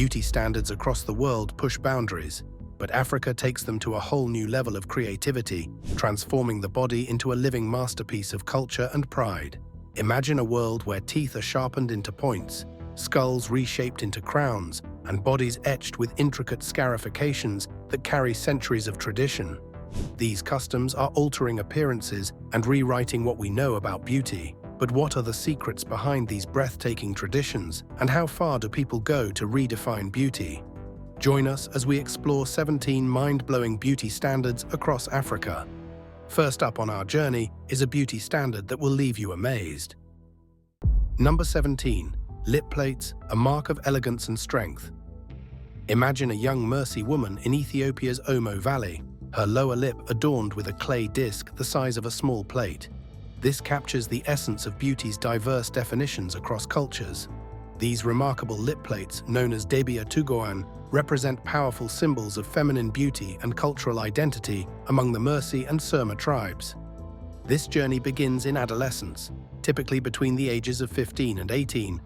Beauty standards across the world push boundaries, but Africa takes them to a whole new level of creativity, transforming the body into a living masterpiece of culture and pride. Imagine a world where teeth are sharpened into points, skulls reshaped into crowns, and bodies etched with intricate scarifications that carry centuries of tradition. These customs are altering appearances and rewriting what we know about beauty. But what are the secrets behind these breathtaking traditions, and how far do people go to redefine beauty? Join us as we explore 17 mind-blowing beauty standards across Africa. First up on our journey is a beauty standard that will leave you amazed. Number 17. Lip plates, a mark of elegance and strength. Imagine a young Mersey woman in Ethiopia's Omo Valley, her lower lip adorned with a clay disc the size of a small plate. This captures the essence of beauty's diverse definitions across cultures. These remarkable lip plates, known as debia tugoan, represent powerful symbols of feminine beauty and cultural identity among the Mersey and Surma tribes. This journey begins in adolescence, typically between the ages of 15 and 18,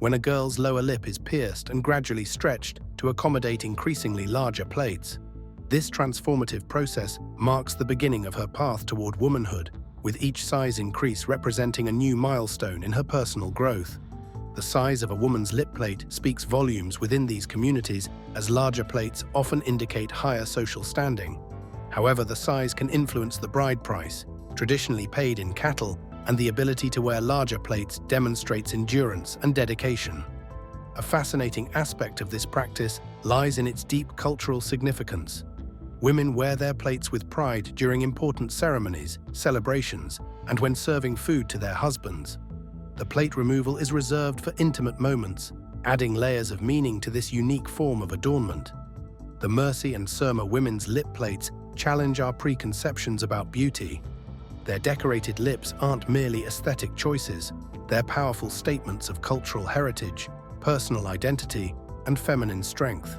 when a girl's lower lip is pierced and gradually stretched to accommodate increasingly larger plates. This transformative process marks the beginning of her path toward womanhood, with each size increase representing a new milestone in her personal growth. The size of a woman's lip plate speaks volumes within these communities, as larger plates often indicate higher social standing. However, the size can influence the bride price, traditionally paid in cattle, and the ability to wear larger plates demonstrates endurance and dedication. A fascinating aspect of this practice lies in its deep cultural significance. Women wear their plates with pride during important ceremonies, celebrations, and when serving food to their husbands. The plate removal is reserved for intimate moments, adding layers of meaning to this unique form of adornment. The Mersey and Surma women's lip plates challenge our preconceptions about beauty. Their decorated lips aren't merely aesthetic choices, they're powerful statements of cultural heritage, personal identity, and feminine strength.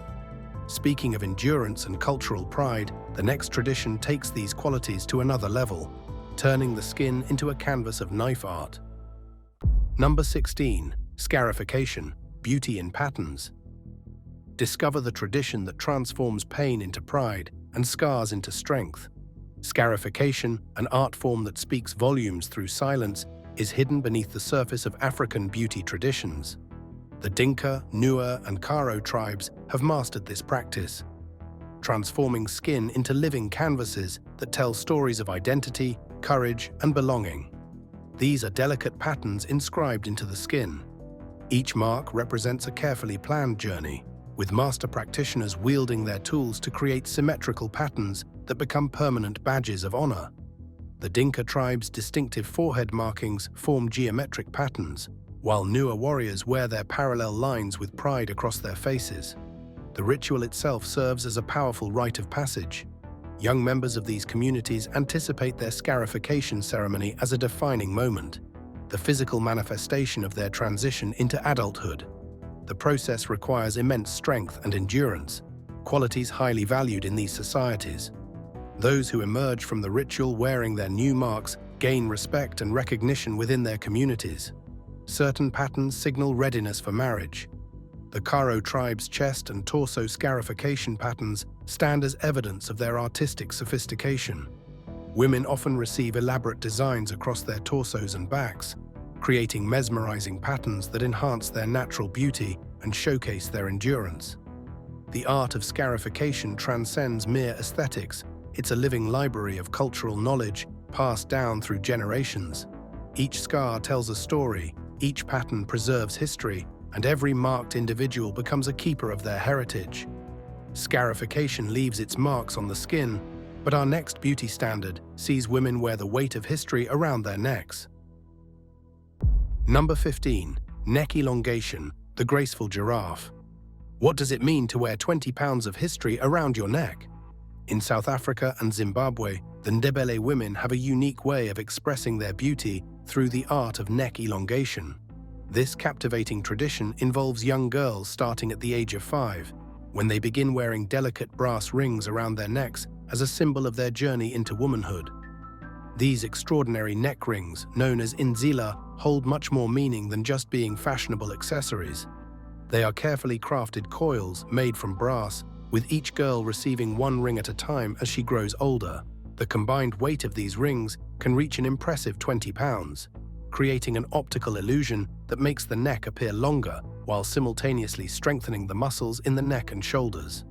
Speaking of endurance and cultural pride, the next tradition takes these qualities to another level, turning the skin into a canvas of knife art. Number 16. Scarification, beauty in patterns. Discover the tradition that transforms pain into pride and scars into strength. Scarification, an art form that speaks volumes through silence, is hidden beneath the surface of African beauty traditions. The Dinka, Nuer, and Karo tribes have mastered this practice, transforming skin into living canvases that tell stories of identity, courage, and belonging. These are delicate patterns inscribed into the skin. Each mark represents a carefully planned journey, with master practitioners wielding their tools to create symmetrical patterns that become permanent badges of honor. The Dinka tribe's distinctive forehead markings form geometric patterns, while Nuer warriors wear their parallel lines with pride across their faces. The ritual itself serves as a powerful rite of passage. Young members of these communities anticipate their scarification ceremony as a defining moment, the physical manifestation of their transition into adulthood. The process requires immense strength and endurance, qualities highly valued in these societies. Those who emerge from the ritual wearing their new marks gain respect and recognition within their communities. Certain patterns signal readiness for marriage. The Karo tribe's chest and torso scarification patterns stand as evidence of their artistic sophistication. Women often receive elaborate designs across their torsos and backs, creating mesmerizing patterns that enhance their natural beauty and showcase their endurance. The art of scarification transcends mere aesthetics. It's a living library of cultural knowledge passed down through generations. Each scar tells a story, each pattern preserves history, and every marked individual becomes a keeper of their heritage. Scarification leaves its marks on the skin, but our next beauty standard sees women wear the weight of history around their necks. Number 15. Neck elongation, the graceful giraffe. What does it mean to wear 20 pounds of history around your neck? In South Africa and Zimbabwe, the Ndebele women have a unique way of expressing their beauty through the art of neck elongation. This captivating tradition involves young girls starting at the age of 5, when they begin wearing delicate brass rings around their necks as a symbol of their journey into womanhood. These extraordinary neck rings, known as inzila, hold much more meaning than just being fashionable accessories. They are carefully crafted coils made from brass, with each girl receiving one ring at a time as she grows older. The combined weight of these rings can reach an impressive 20 pounds, creating an optical illusion that makes the neck appear longer while simultaneously strengthening the muscles in the neck and shoulders.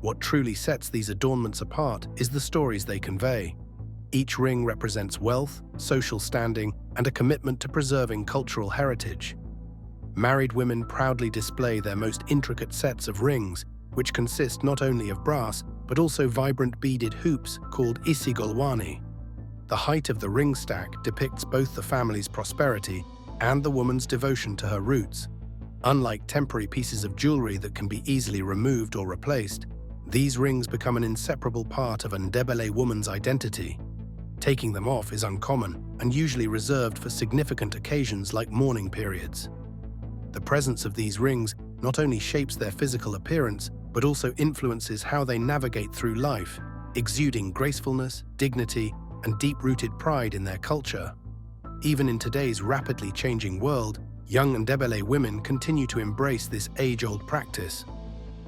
What truly sets these adornments apart is the stories they convey. Each ring represents wealth, social standing, and a commitment to preserving cultural heritage. Married women proudly display their most intricate sets of rings, which consist not only of brass, but also vibrant beaded hoops called isigolwani. The height of the ring stack depicts both the family's prosperity and the woman's devotion to her roots. Unlike temporary pieces of jewelry that can be easily removed or replaced, these rings become an inseparable part of a Ndebele woman's identity. Taking them off is uncommon and usually reserved for significant occasions like mourning periods. The presence of these rings not only shapes their physical appearance, but also influences how they navigate through life, exuding gracefulness, dignity, and deep-rooted pride in their culture. Even in today's rapidly changing world, young Ndebele women continue to embrace this age-old practice.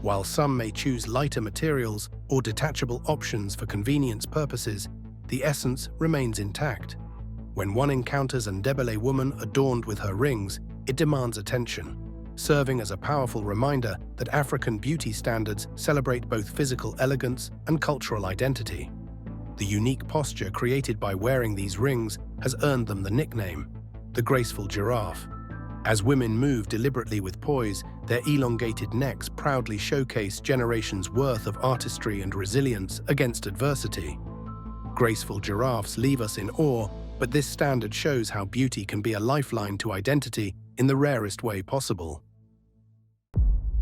While some may choose lighter materials or detachable options for convenience purposes, the essence remains intact. When one encounters a Ndebele woman adorned with her rings, it demands attention, serving as a powerful reminder that African beauty standards celebrate both physical elegance and cultural identity. The unique posture created by wearing these rings has earned them the nickname, the graceful giraffe. As women move deliberately with poise, their elongated necks proudly showcase generations' worth of artistry and resilience against adversity. Graceful giraffes leave us in awe, but this standard shows how beauty can be a lifeline to identity in the rarest way possible.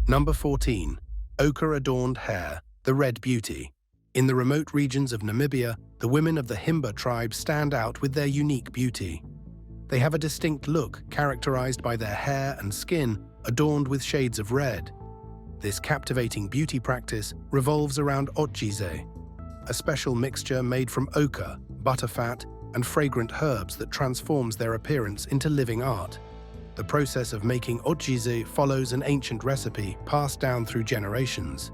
Number 14. Ochre-adorned hair, the Red Beauty. In the remote regions of Namibia, the women of the Himba tribe stand out with their unique beauty. They have a distinct look characterized by their hair and skin adorned with shades of red. This captivating beauty practice revolves around ochre, a special mixture made from ochre, butterfat, and fragrant herbs that transforms their appearance into living art. The process of making ochre follows an ancient recipe passed down through generations.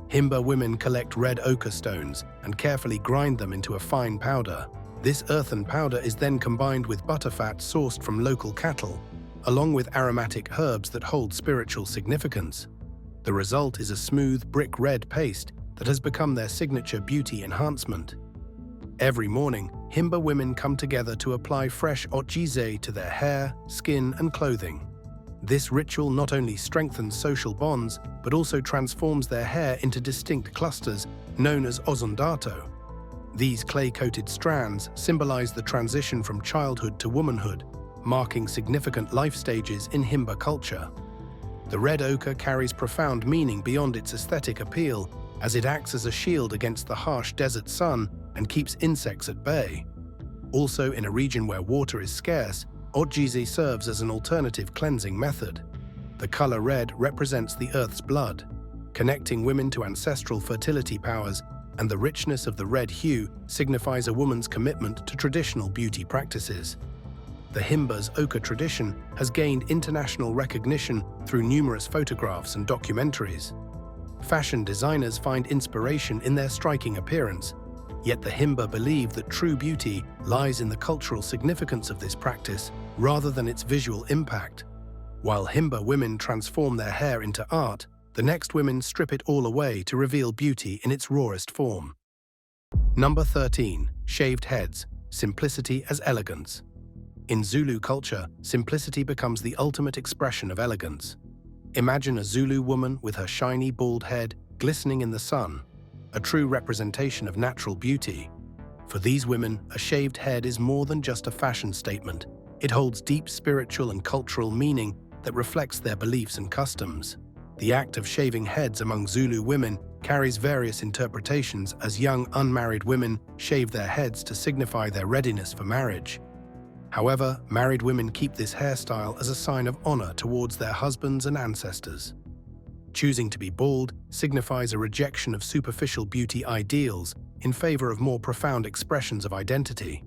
Himba women collect red ochre stones and carefully grind them into a fine powder. This earthen powder is then combined with butterfat sourced from local cattle, along with aromatic herbs that hold spiritual significance. The result is a smooth brick red paste that has become their signature beauty enhancement. Every morning, Himba women come together to apply fresh ochre to their hair, skin, and clothing. This ritual not only strengthens social bonds, but also transforms their hair into distinct clusters known as ozondato. These clay-coated strands symbolize the transition from childhood to womanhood, marking significant life stages in Himba culture. The red ochre carries profound meaning beyond its aesthetic appeal, as it acts as a shield against the harsh desert sun and keeps insects at bay. Also, in a region where water is scarce, ochre serves as an alternative cleansing method. The color red represents the earth's blood, connecting women to ancestral fertility powers, and the richness of the red hue signifies a woman's commitment to traditional beauty practices. The Himba's ochre tradition has gained international recognition through numerous photographs and documentaries. Fashion designers find inspiration in their striking appearance, yet the Himba believe that true beauty lies in the cultural significance of this practice rather than its visual impact. While Himba women transform their hair into art, the next women strip it all away to reveal beauty in its rawest form. Number 13. Shaved heads, simplicity as elegance. In Zulu culture, simplicity becomes the ultimate expression of elegance. Imagine a Zulu woman with her shiny bald head glistening in the sun, a true representation of natural beauty. For these women, a shaved head is more than just a fashion statement. It holds deep spiritual and cultural meaning that reflects their beliefs and customs. The act of shaving heads among Zulu women carries various interpretations, as young unmarried women shave their heads to signify their readiness for marriage. However, married women keep this hairstyle as a sign of honor towards their husbands and ancestors. Choosing to be bald signifies a rejection of superficial beauty ideals in favor of more profound expressions of identity.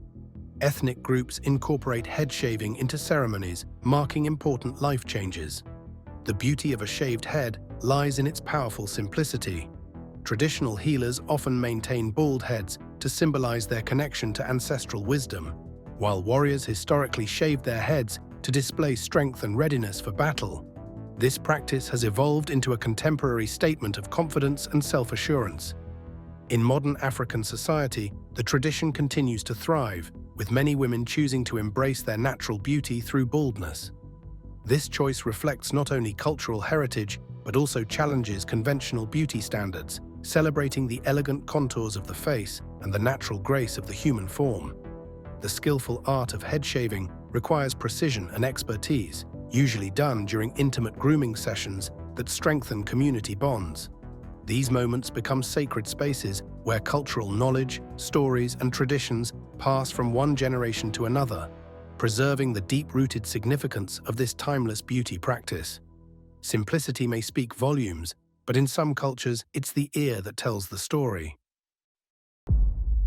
Ethnic groups incorporate head shaving into ceremonies, marking important life changes. The beauty of a shaved head lies in its powerful simplicity. Traditional healers often maintain bald heads to symbolize their connection to ancestral wisdom, while warriors historically shaved their heads to display strength and readiness for battle. This practice has evolved into a contemporary statement of confidence and self-assurance. In modern African society, the tradition continues to thrive, with many women choosing to embrace their natural beauty through baldness. This choice reflects not only cultural heritage, but also challenges conventional beauty standards, celebrating the elegant contours of the face and the natural grace of the human form. The skillful art of head shaving requires precision and expertise, usually done during intimate grooming sessions that strengthen community bonds. These moments become sacred spaces where cultural knowledge, stories, and traditions pass from one generation to another, preserving the deep-rooted significance of this timeless beauty practice. Simplicity may speak volumes, but in some cultures, it's the ear that tells the story.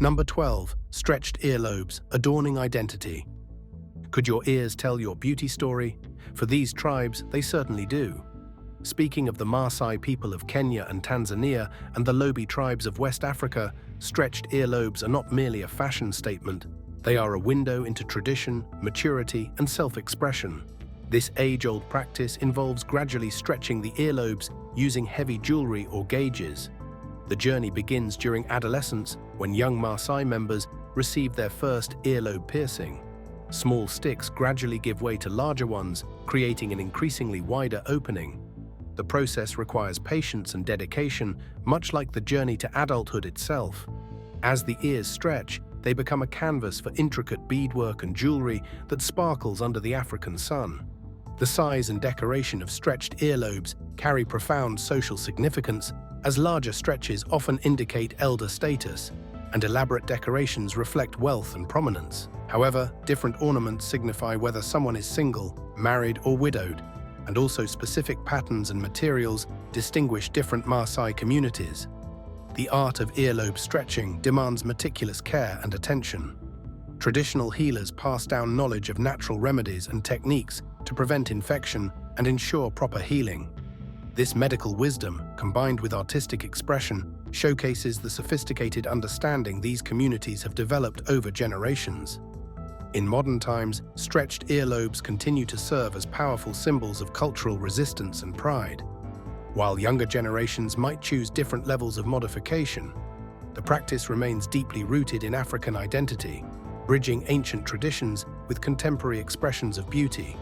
Number 12. Stretched earlobes, adorning identity. Could your ears tell your beauty story? For these tribes, they certainly do. Speaking of the Maasai people of Kenya and Tanzania and the Lobi tribes of West Africa, stretched earlobes are not merely a fashion statement. They are a window into tradition, maturity, and self-expression. This age-old practice involves gradually stretching the earlobes using heavy jewelry or gauges. The journey begins during adolescence when young Maasai members receive their first earlobe piercing. Small sticks gradually give way to larger ones, creating an increasingly wider opening. The process requires patience and dedication, much like the journey to adulthood itself. As the ears stretch, they become a canvas for intricate beadwork and jewelry that sparkles under the African sun. The size and decoration of stretched earlobes carry profound social significance, as larger stretches often indicate elder status, and elaborate decorations reflect wealth and prominence. However, different ornaments signify whether someone is single, married, or widowed, and also specific patterns and materials distinguish different Maasai communities. The art of earlobe stretching demands meticulous care and attention. Traditional healers pass down knowledge of natural remedies and techniques to prevent infection and ensure proper healing. This medical wisdom, combined with artistic expression, showcases the sophisticated understanding these communities have developed over generations. In modern times, stretched earlobes continue to serve as powerful symbols of cultural resistance and pride. While younger generations might choose different levels of modification, the practice remains deeply rooted in African identity, bridging ancient traditions with contemporary expressions of beauty.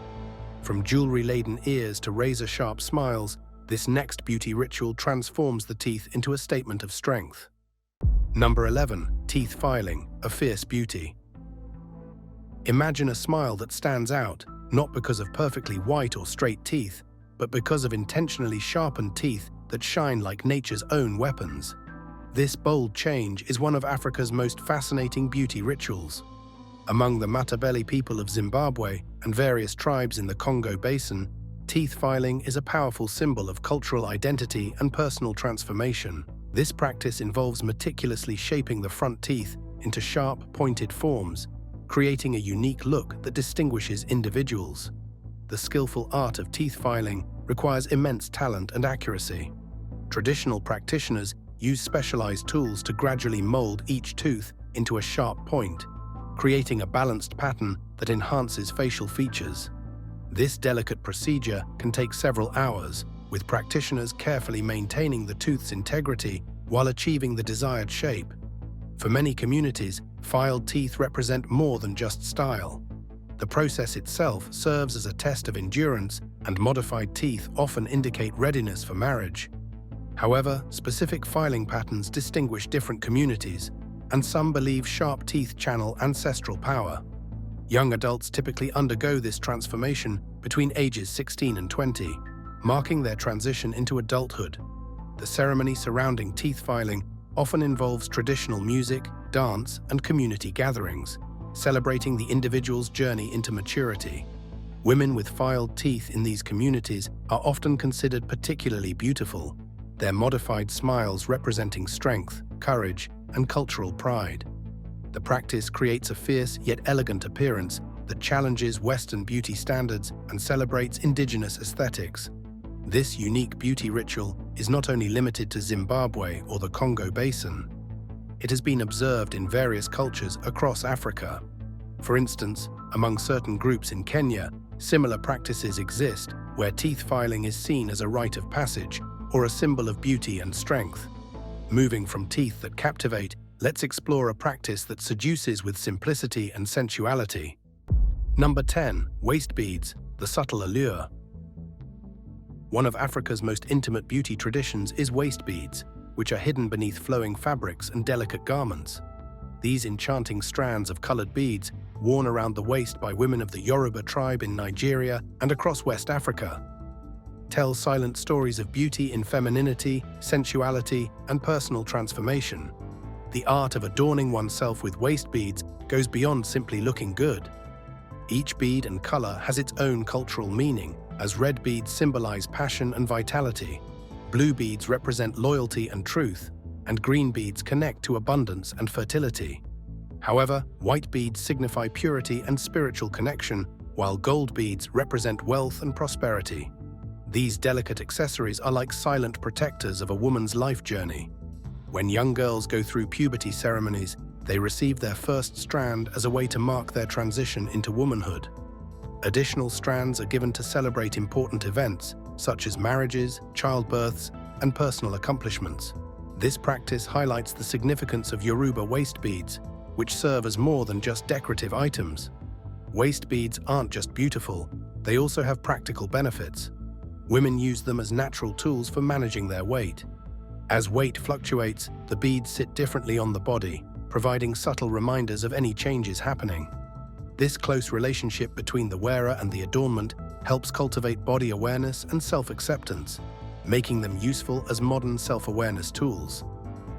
From jewelry-laden ears to razor-sharp smiles, this next beauty ritual transforms the teeth into a statement of strength. Number 11. Teeth filing, a fierce beauty. Imagine a smile that stands out, not because of perfectly white or straight teeth, but because of intentionally sharpened teeth that shine like nature's own weapons. This bold change is one of Africa's most fascinating beauty rituals. Among the Matabele people of Zimbabwe and various tribes in the Congo Basin, teeth filing is a powerful symbol of cultural identity and personal transformation. This practice involves meticulously shaping the front teeth into sharp, pointed forms, creating a unique look that distinguishes individuals. The skillful art of teeth filing requires immense talent and accuracy. Traditional practitioners use specialized tools to gradually mold each tooth into a sharp point, creating a balanced pattern that enhances facial features. This delicate procedure can take several hours, with practitioners carefully maintaining the tooth's integrity while achieving the desired shape. For many communities, filed teeth represent more than just style. The process itself serves as a test of endurance, and modified teeth often indicate readiness for marriage. However, specific filing patterns distinguish different communities, and some believe sharp teeth channel ancestral power. Young adults typically undergo this transformation between ages 16 and 20, marking their transition into adulthood. The ceremony surrounding teeth filing often involves traditional music, dance, and community gatherings, celebrating the individual's journey into maturity. Women with filed teeth in these communities are often considered particularly beautiful, their modified smiles representing strength, courage, and cultural pride. The practice creates a fierce yet elegant appearance that challenges Western beauty standards and celebrates indigenous aesthetics. This unique beauty ritual is not only limited to Zimbabwe or the Congo Basin. It has been observed in various cultures across Africa. For instance, among certain groups in Kenya, similar practices exist where teeth filing is seen as a rite of passage or a symbol of beauty and strength. Moving from teeth that captivate, let's explore a practice that seduces with simplicity and sensuality. Number 10. Waist beads, the subtle allure. One of Africa's most intimate beauty traditions is waist beads, which are hidden beneath flowing fabrics and delicate garments. These enchanting strands of colored beads, worn around the waist by women of the Yoruba tribe in Nigeria and across West Africa, tell silent stories of beauty in femininity, sensuality, and personal transformation. The art of adorning oneself with waist beads goes beyond simply looking good. Each bead and color has its own cultural meaning, as red beads symbolize passion and vitality, blue beads represent loyalty and truth, and green beads connect to abundance and fertility. However, white beads signify purity and spiritual connection, while gold beads represent wealth and prosperity. These delicate accessories are like silent protectors of a woman's life journey. When young girls go through puberty ceremonies, they receive their first strand as a way to mark their transition into womanhood. Additional strands are given to celebrate important events, such as marriages, childbirths, and personal accomplishments. This practice highlights the significance of Yoruba waist beads, which serve as more than just decorative items. Waist beads aren't just beautiful, they also have practical benefits. Women use them as natural tools for managing their weight. As weight fluctuates, the beads sit differently on the body, providing subtle reminders of any changes happening. This close relationship between the wearer and the adornment helps cultivate body awareness and self-acceptance, making them useful as modern self-awareness tools.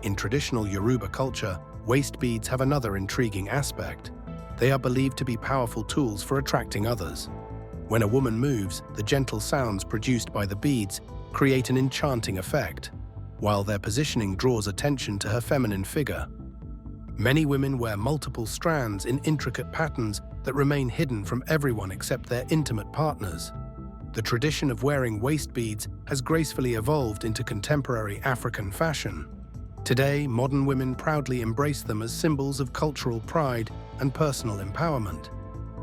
In traditional Yoruba culture, waist beads have another intriguing aspect. They are believed to be powerful tools for attracting others. When a woman moves, the gentle sounds produced by the beads create an enchanting effect, while their positioning draws attention to her feminine figure. Many women wear multiple strands in intricate patterns that remain hidden from everyone except their intimate partners. The tradition of wearing waist beads has gracefully evolved into contemporary African fashion. Today, modern women proudly embrace them as symbols of cultural pride and personal empowerment.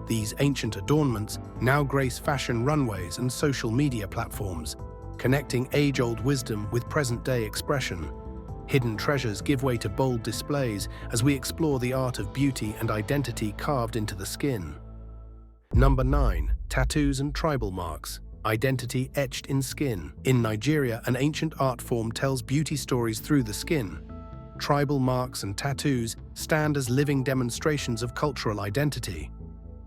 These ancient adornments now grace fashion runways and social media platforms, connecting age-old wisdom with present-day expression. Hidden treasures give way to bold displays as we explore the art of beauty and identity carved into the skin. Number 9. Tattoos and tribal marks. Identity etched in skin. In Nigeria, an ancient art form tells beauty stories through the skin. Tribal marks and tattoos stand as living demonstrations of cultural identity.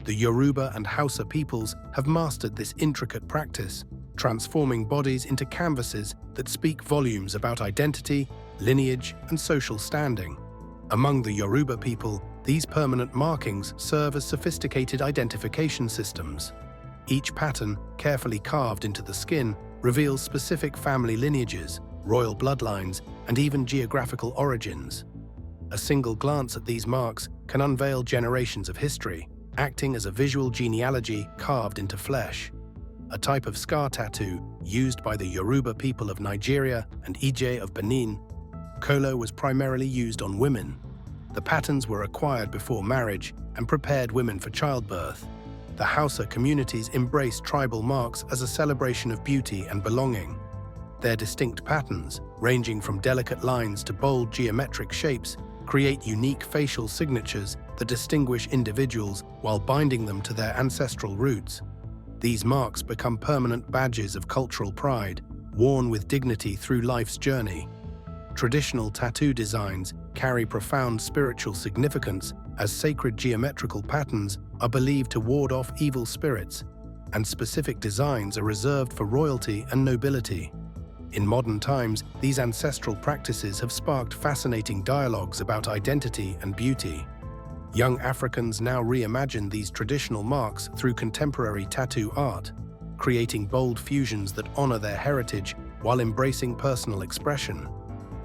The Yoruba and Hausa peoples have mastered this intricate practice, transforming bodies into canvases that speak volumes about identity, lineage, and social standing. Among the Yoruba people, these permanent markings serve as sophisticated identification systems. Each pattern, carefully carved into the skin, reveals specific family lineages, royal bloodlines, and even geographical origins. A single glance at these marks can unveil generations of history, acting as a visual genealogy carved into flesh. A type of scar tattoo used by the Yoruba people of Nigeria and Ije of Benin, Kolo was primarily used on women. The patterns were acquired before marriage and prepared women for childbirth. The Hausa communities embraced tribal marks as a celebration of beauty and belonging. Their distinct patterns, ranging from delicate lines to bold geometric shapes, create unique facial signatures that distinguish individuals while binding them to their ancestral roots. These marks become permanent badges of cultural pride, worn with dignity through life's journey. Traditional tattoo designs carry profound spiritual significance, as sacred geometrical patterns are believed to ward off evil spirits, and specific designs are reserved for royalty and nobility. In modern times, these ancestral practices have sparked fascinating dialogues about identity and beauty. Young Africans now reimagine these traditional marks through contemporary tattoo art, creating bold fusions that honor their heritage while embracing personal expression.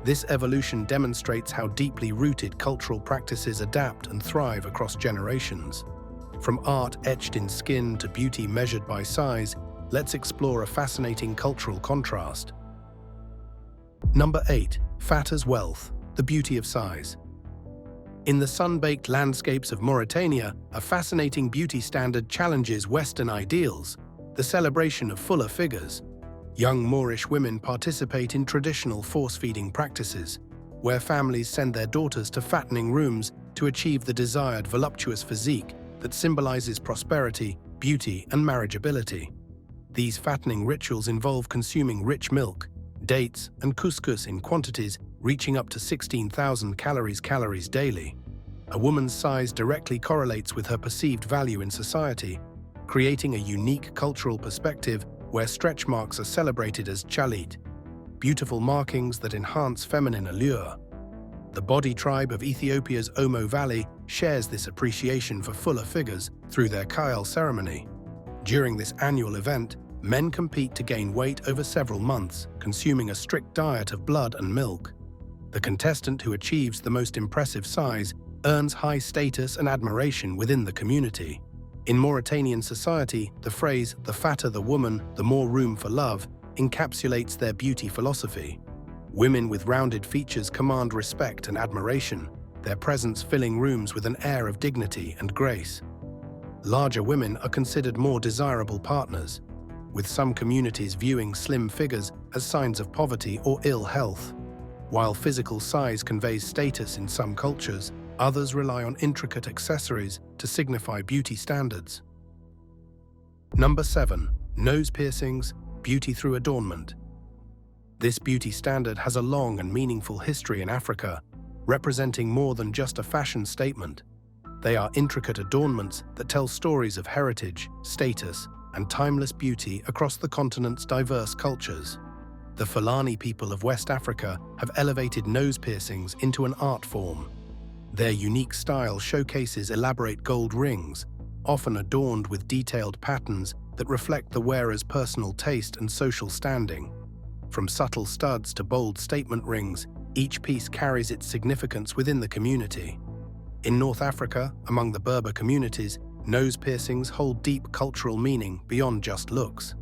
This evolution demonstrates how deeply rooted cultural practices adapt and thrive across generations. From art etched in skin to beauty measured by size, let's explore a fascinating cultural contrast. Number 8. Fat as wealth, the beauty of size. In the sun-baked landscapes of Mauritania, a fascinating beauty standard challenges Western ideals, the celebration of fuller figures. Young Moorish women participate in traditional force-feeding practices, where families send their daughters to fattening rooms to achieve the desired voluptuous physique that symbolizes prosperity, beauty, and marriageability. These fattening rituals involve consuming rich milk, dates, and couscous in quantities reaching up to 16,000 calories daily. A woman's size directly correlates with her perceived value in society, creating a unique cultural perspective where stretch marks are celebrated as chalit, beautiful markings that enhance feminine allure. The Body tribe of Ethiopia's Omo Valley shares this appreciation for fuller figures through their Kyle ceremony. During this annual event, men compete to gain weight over several months, consuming a strict diet of blood and milk. The contestant who achieves the most impressive size earns high status and admiration within the community. In Mauritanian society, the phrase, "the fatter the woman, the more room for love," encapsulates their beauty philosophy. Women with rounded features command respect and admiration, their presence filling rooms with an air of dignity and grace. Larger women are considered more desirable partners, with some communities viewing slim figures as signs of poverty or ill health. While physical size conveys status in some cultures, others rely on intricate accessories to signify beauty standards. Number 7. Nose piercings, beauty through adornment. This beauty standard has a long and meaningful history in Africa, representing more than just a fashion statement. They are intricate adornments that tell stories of heritage, status, and timeless beauty across the continent's diverse cultures. The Fulani people of West Africa have elevated nose piercings into an art form. Their unique style showcases elaborate gold rings, often adorned with detailed patterns that reflect the wearer's personal taste and social standing. From subtle studs to bold statement rings, each piece carries its significance within the community. In North Africa, among the Berber communities, nose piercings hold deep cultural meaning beyond just looks.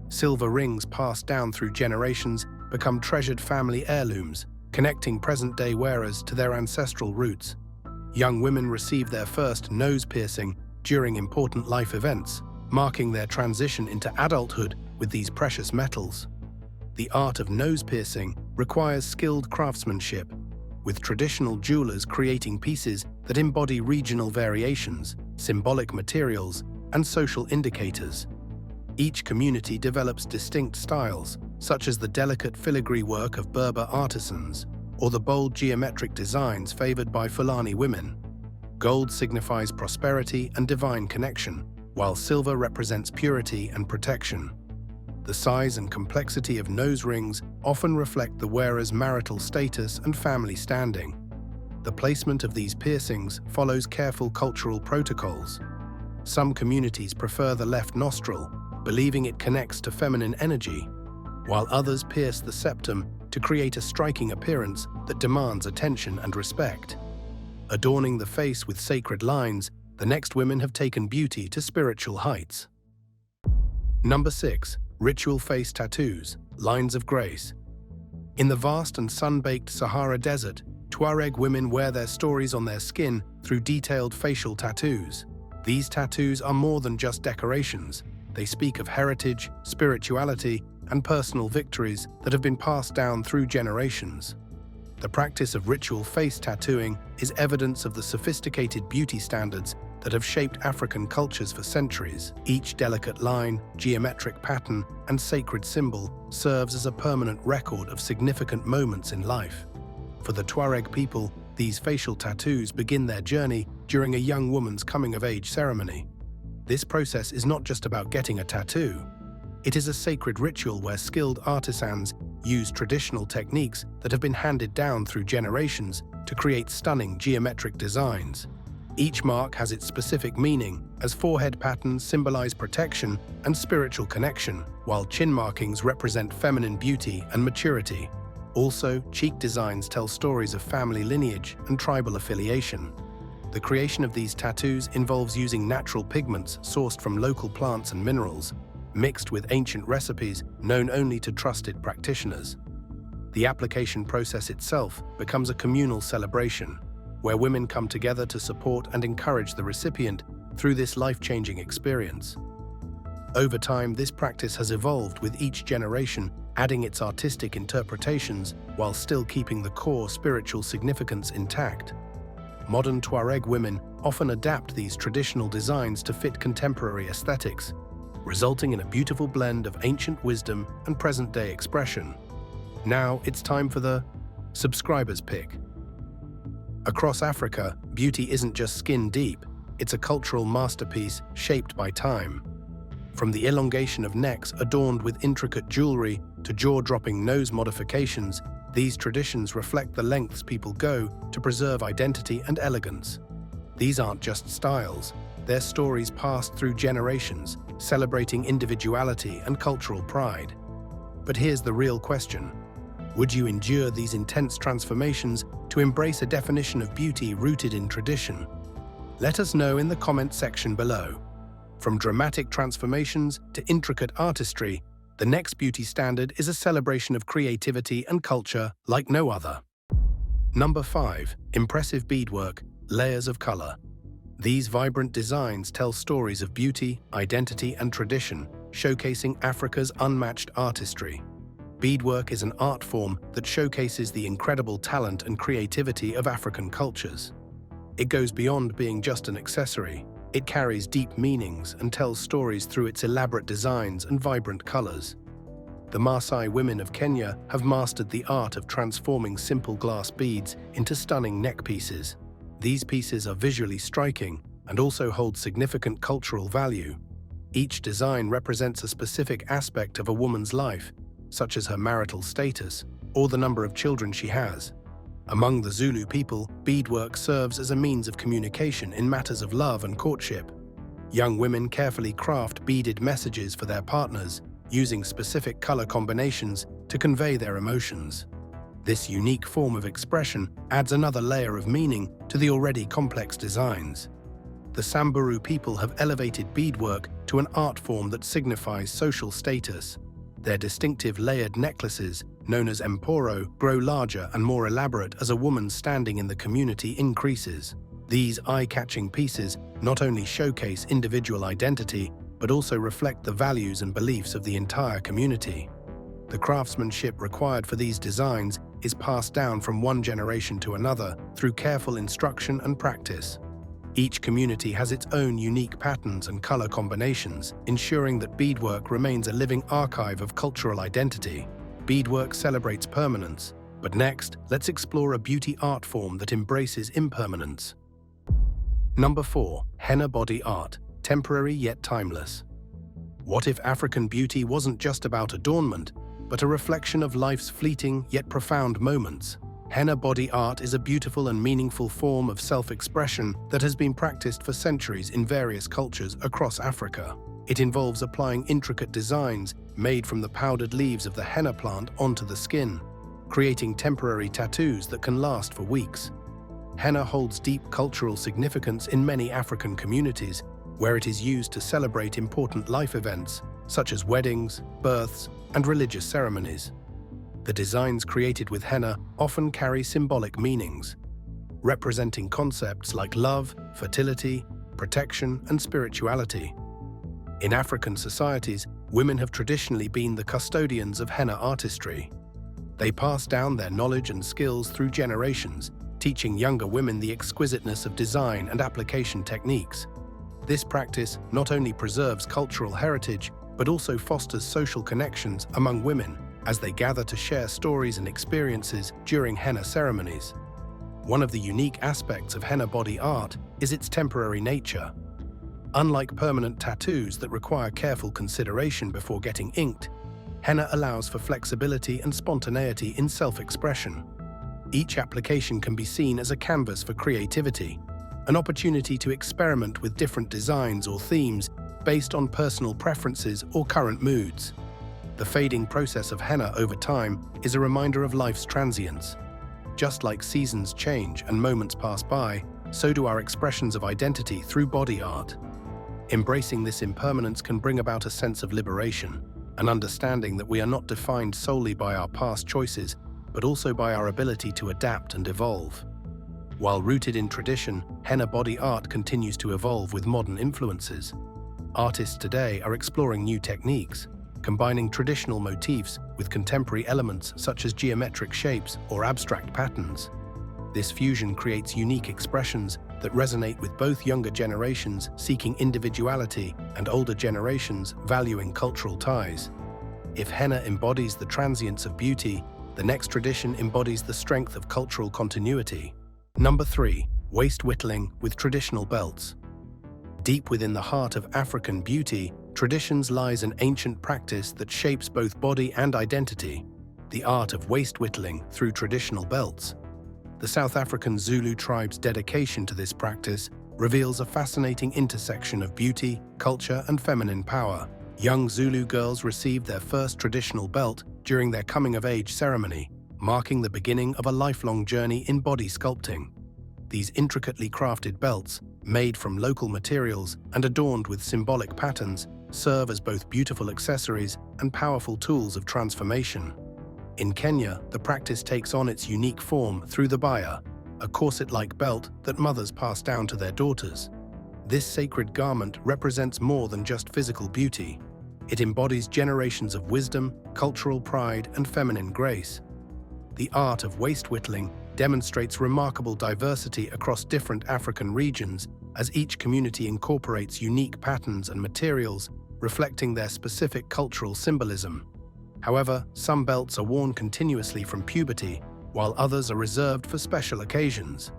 Silver rings passed down through generations become treasured family heirlooms, connecting present-day wearers to their ancestral roots. Young women receive their first nose piercing during important life events, marking their transition into adulthood with these precious metals. The art of nose piercing requires skilled craftsmanship, with traditional jewelers creating pieces that embody regional variations, symbolic materials, and social indicators. Each community develops distinct styles, such as the delicate filigree work of Berber artisans, or the bold geometric designs favored by Fulani women. Gold signifies prosperity and divine connection, while silver represents purity and protection. The size and complexity of nose rings often reflect the wearer's marital status and family standing. The placement of these piercings follows careful cultural protocols. Some communities prefer the left nostril, believing it connects to feminine energy, while others pierce the septum to create a striking appearance that demands attention and respect. Adorning the face with sacred lines, the next women have taken beauty to spiritual heights. Number 6. Ritual face tattoos, lines of grace. In the vast and sun-baked Sahara Desert, Tuareg women wear their stories on their skin through detailed facial tattoos. These tattoos are more than just decorations. They speak of heritage, spirituality, and personal victories that have been passed down through generations. The practice of ritual face tattooing is evidence of the sophisticated beauty standards that have shaped African cultures for centuries. Each delicate line, geometric pattern, and sacred symbol serves as a permanent record of significant moments in life. For the Tuareg people, these facial tattoos begin their journey during a young woman's coming-of-age ceremony. This process is not just about getting a tattoo. It is a sacred ritual where skilled artisans use traditional techniques that have been handed down through generations to create stunning geometric designs. Each mark has its specific meaning, as forehead patterns symbolize protection and spiritual connection, while chin markings represent feminine beauty and maturity. Also, cheek designs tell stories of family lineage and tribal affiliation. The creation of these tattoos involves using natural pigments sourced from local plants and minerals, mixed with ancient recipes known only to trusted practitioners. The application process itself becomes a communal celebration, where women come together to support and encourage the recipient through this life-changing experience. Over time, this practice has evolved, with each generation adding its artistic interpretations while still keeping the core spiritual significance intact. Modern Tuareg women often adapt these traditional designs to fit contemporary aesthetics, resulting in a beautiful blend of ancient wisdom and present-day expression. Now it's time for the subscriber's pick. Across Africa, beauty isn't just skin deep, it's a cultural masterpiece shaped by time. From the elongation of necks adorned with intricate jewelry to jaw-dropping nose modifications, these traditions reflect the lengths people go to preserve identity and elegance. These aren't just styles, they're stories passed through generations, celebrating individuality and cultural pride. But here's the real question. Would you endure these intense transformations to embrace a definition of beauty rooted in tradition? Let us know in the comment section below. From dramatic transformations to intricate artistry, the next beauty standard is a celebration of creativity and culture like no other. Number 5. Impressive beadwork, layers of color. These vibrant designs tell stories of beauty, identity, and tradition, showcasing Africa's unmatched artistry. Beadwork is an art form that showcases the incredible talent and creativity of African cultures. It goes beyond being just an accessory. It carries deep meanings and tells stories through its elaborate designs and vibrant colors. The Maasai women of Kenya have mastered the art of transforming simple glass beads into stunning neck pieces. These pieces are visually striking and also hold significant cultural value. Each design represents a specific aspect of a woman's life, such as her marital status or the number of children she has. Among the Zulu people, beadwork serves as a means of communication in matters of love and courtship. Young women carefully craft beaded messages for their partners, using specific color combinations to convey their emotions. This unique form of expression adds another layer of meaning to the already complex designs. The Samburu people have elevated beadwork to an art form that signifies social status. Their distinctive layered necklaces, known as emporo, grow larger and more elaborate as a woman standing in the community increases. These eye-catching pieces not only showcase individual identity, but also reflect the values and beliefs of the entire community. The craftsmanship required for these designs is passed down from one generation to another through careful instruction and practice. Each community has its own unique patterns and color combinations, ensuring that beadwork remains a living archive of cultural identity. Beadwork celebrates permanence, but next, let's explore a beauty art form that embraces impermanence. Number 4. Henna body art, temporary yet timeless. What if African beauty wasn't just about adornment, but a reflection of life's fleeting yet profound moments? Henna body art is a beautiful and meaningful form of self-expression that has been practiced for centuries in various cultures across Africa. It involves applying intricate designs made from the powdered leaves of the henna plant onto the skin, creating temporary tattoos that can last for weeks. Henna holds deep cultural significance in many African communities, where it is used to celebrate important life events, such as weddings, births, and religious ceremonies. The designs created with henna often carry symbolic meanings, representing concepts like love, fertility, protection, and spirituality. In African societies, women have traditionally been the custodians of henna artistry. They pass down their knowledge and skills through generations, teaching younger women the exquisiteness of design and application techniques. This practice not only preserves cultural heritage, but also fosters social connections among women as they gather to share stories and experiences during henna ceremonies. One of the unique aspects of henna body art is its temporary nature. Unlike permanent tattoos that require careful consideration before getting inked, henna allows for flexibility and spontaneity in self-expression. Each application can be seen as a canvas for creativity, an opportunity to experiment with different designs or themes based on personal preferences or current moods. The fading process of henna over time is a reminder of life's transience. Just like seasons change and moments pass by, so do our expressions of identity through body art. Embracing this impermanence can bring about a sense of liberation, an understanding that we are not defined solely by our past choices, but also by our ability to adapt and evolve. While rooted in tradition, henna body art continues to evolve with modern influences. Artists today are exploring new techniques, combining traditional motifs with contemporary elements such as geometric shapes or abstract patterns. This fusion creates unique expressions that resonate with both younger generations seeking individuality and older generations valuing cultural ties. If henna embodies the transience of beauty, the next tradition embodies the strength of cultural continuity. Number 3. Waist whittling with traditional belts. Deep within the heart of African beauty, traditions lies an ancient practice that shapes both body and identity, the art of waist whittling through traditional belts. The South African Zulu tribe's dedication to this practice reveals a fascinating intersection of beauty, culture, and feminine power. Young Zulu girls received their first traditional belt during their coming-of-age ceremony, marking the beginning of a lifelong journey in body sculpting. These intricately crafted belts, made from local materials and adorned with symbolic patterns, serve as both beautiful accessories and powerful tools of transformation. In Kenya, the practice takes on its unique form through the baya, a corset-like belt that mothers pass down to their daughters. This sacred garment represents more than just physical beauty. It embodies generations of wisdom, cultural pride, and feminine grace. The art of waist whittling demonstrates remarkable diversity across different African regions as each community incorporates unique patterns and materials reflecting their specific cultural symbolism. However, some belts are worn continuously from puberty, while others are reserved for special occasions.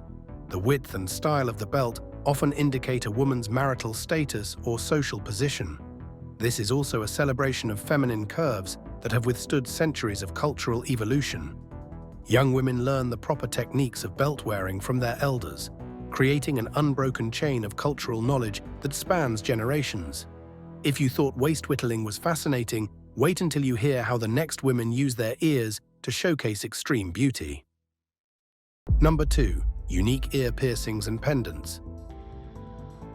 The width and style of the belt often indicate a woman's marital status or social position. This is also a celebration of feminine curves that have withstood centuries of cultural evolution. Young women learn the proper techniques of belt wearing from their elders, creating an unbroken chain of cultural knowledge that spans generations. If you thought waist whittling was fascinating, wait until you hear how the next women use their ears to showcase extreme beauty. Number 2. Unique ear piercings and pendants.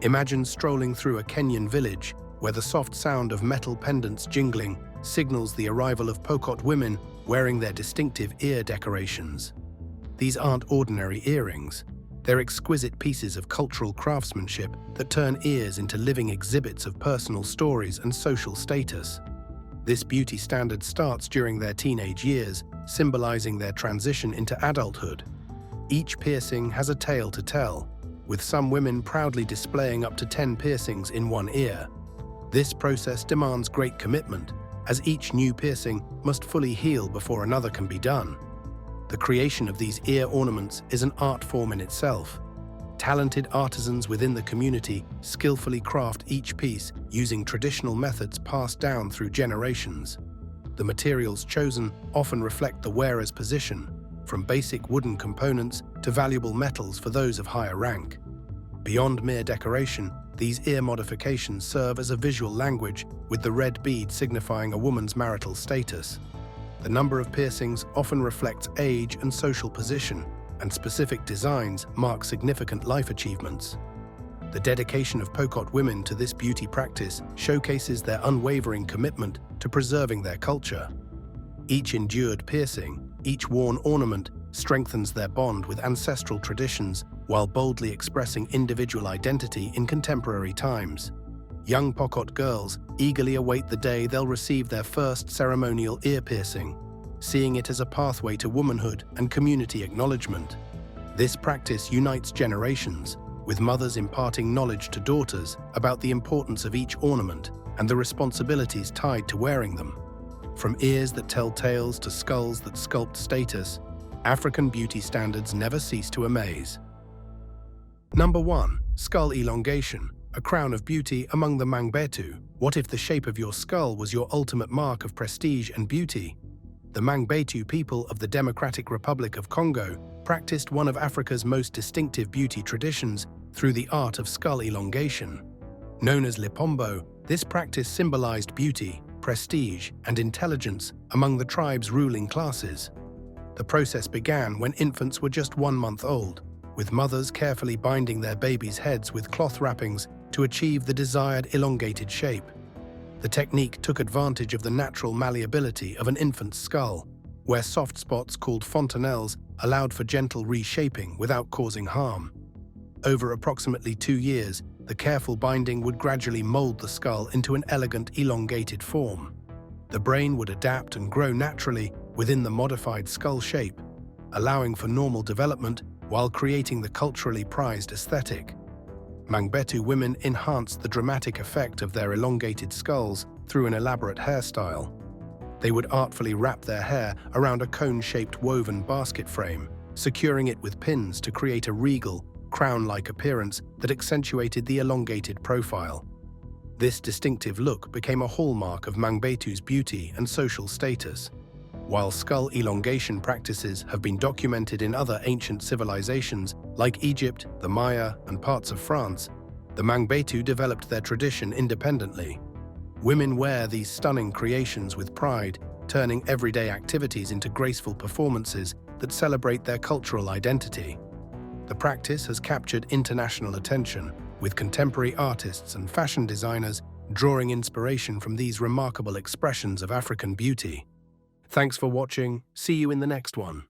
Imagine strolling through a Kenyan village where the soft sound of metal pendants jingling signals the arrival of Pokot women wearing their distinctive ear decorations. These aren't ordinary earrings. They're exquisite pieces of cultural craftsmanship that turn ears into living exhibits of personal stories and social status. This beauty standard starts during their teenage years, symbolizing their transition into adulthood. Each piercing has a tale to tell, with some women proudly displaying up to 10 piercings in one ear. This process demands great commitment, as each new piercing must fully heal before another can be done. The creation of these ear ornaments is an art form in itself. Talented artisans within the community skillfully craft each piece using traditional methods passed down through generations. The materials chosen often reflect the wearer's position, from basic wooden components to valuable metals for those of higher rank. Beyond mere decoration, these ear modifications serve as a visual language, with the red bead signifying a woman's marital status. The number of piercings often reflects age and social position, and specific designs mark significant life achievements. The dedication of Pokot women to this beauty practice showcases their unwavering commitment to preserving their culture. Each endured piercing, each worn ornament, strengthens their bond with ancestral traditions while boldly expressing individual identity in contemporary times. Young Pokot girls eagerly await the day they'll receive their first ceremonial ear piercing, seeing it as a pathway to womanhood and community acknowledgement. This practice unites generations, with mothers imparting knowledge to daughters about the importance of each ornament and the responsibilities tied to wearing them. From ears that tell tales to skulls that sculpt status, African beauty standards never cease to amaze. Number 1. Skull elongation, a crown of beauty among the Mangbetu. What if the shape of your skull was your ultimate mark of prestige and beauty? The Mangbetu people of the Democratic Republic of Congo practiced one of Africa's most distinctive beauty traditions through the art of skull elongation. Known as lipombo, this practice symbolized beauty, prestige, and intelligence among the tribe's ruling classes. The process began when infants were just 1 month old, with mothers carefully binding their babies' heads with cloth wrappings to achieve the desired elongated shape. The technique took advantage of the natural malleability of an infant's skull, where soft spots called fontanelles allowed for gentle reshaping without causing harm. Over approximately 2 years, the careful binding would gradually mold the skull into an elegant, elongated form. The brain would adapt and grow naturally within the modified skull shape, allowing for normal development while creating the culturally prized aesthetic. Mangbetu women enhanced the dramatic effect of their elongated skulls through an elaborate hairstyle. They would artfully wrap their hair around a cone-shaped woven basket frame, securing it with pins to create a regal, crown-like appearance that accentuated the elongated profile. This distinctive look became a hallmark of Mangbetu's beauty and social status. While skull elongation practices have been documented in other ancient civilizations like Egypt, the Maya, and parts of France, the Mangbetu developed their tradition independently. Women wear these stunning creations with pride, turning everyday activities into graceful performances that celebrate their cultural identity. The practice has captured international attention, with contemporary artists and fashion designers drawing inspiration from these remarkable expressions of African beauty. Thanks for watching. See you in the next one.